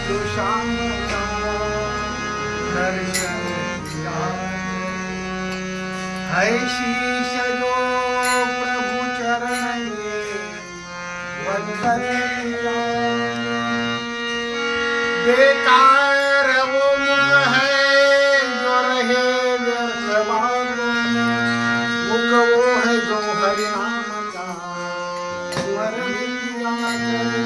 जो श्याम का दर्शन किया है शीश जो प्रभु चरण में वंदन किया। बेकार वो मुख है जो रहे व्यर्थ बातों में, मुख वो है जो हरि नाम का स्मरण किया करे।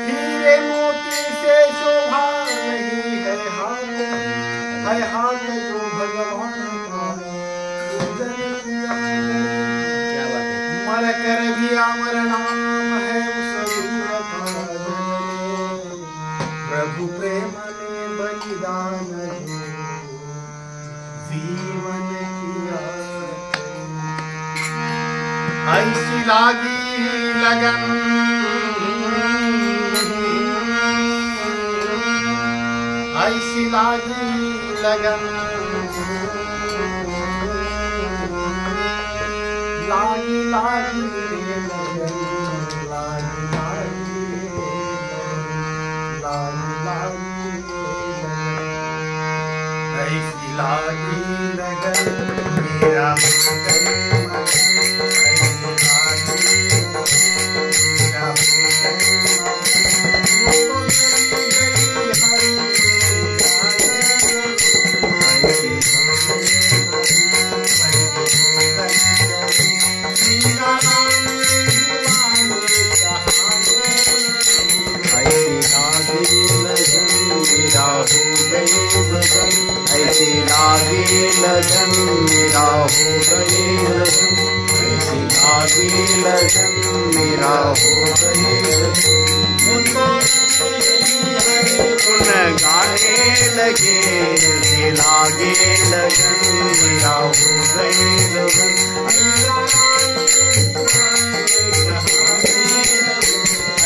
हीरे मोती से शोभा नहीं है हाथ जो भगवान का पूजन किया करे। क्या बात है। मर कर भी अमर नाम है उस रूप का जननी, प्रभु प्रेम ने बलिदान जो जीवन किया। ऐसी लागी लगन ऐसी लागी लगन लागी लागी लगन लागी लागी लागी ऐसी लागी लगन मेरा ऐसी लागी लगन मेरा हो गई लगन, ऐसी लागी लगन मेरा हो गई गुन गाने लगे, ऐसी लागी लगन मेरा हो गई लगन।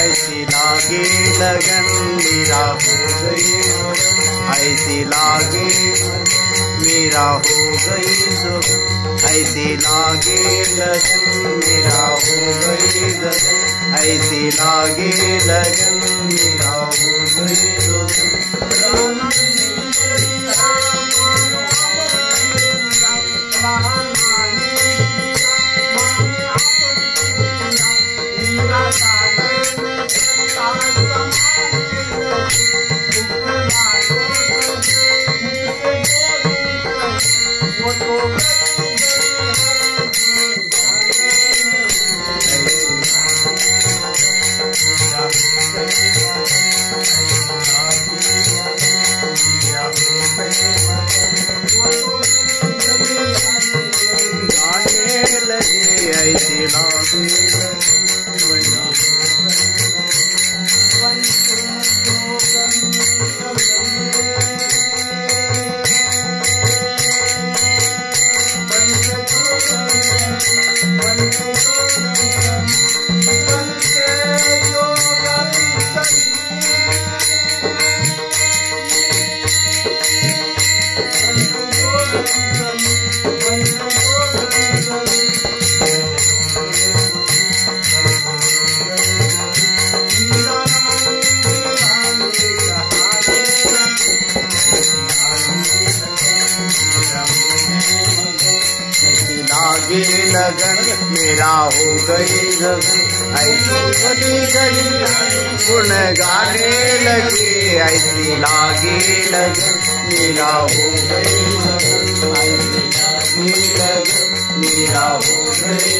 ऐसी लागी लगन मेरा हो गई, ऐसी लागे मेरा हो गई लगन, ऐसी लागे लगन मेरा हो गई लगन, ऐसी लागे लगन मेरा हो गई लगन। ऐसी लागे लगन मेरा हो गई लगन, ऐसी गली गली गुण गाने लगे, ऐसी लागे लगन मेरा हो गई लगन, ऐसी लागे लगन मेरा हो गई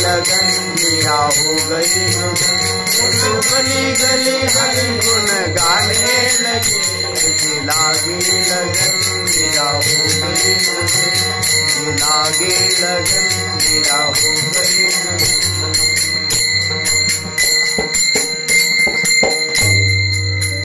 लगन मेरा हो गई तो गली गली गली गुन गाने लगे ऐसी लागे लगन मेरा हो गई लागे लगन मेरा हो गई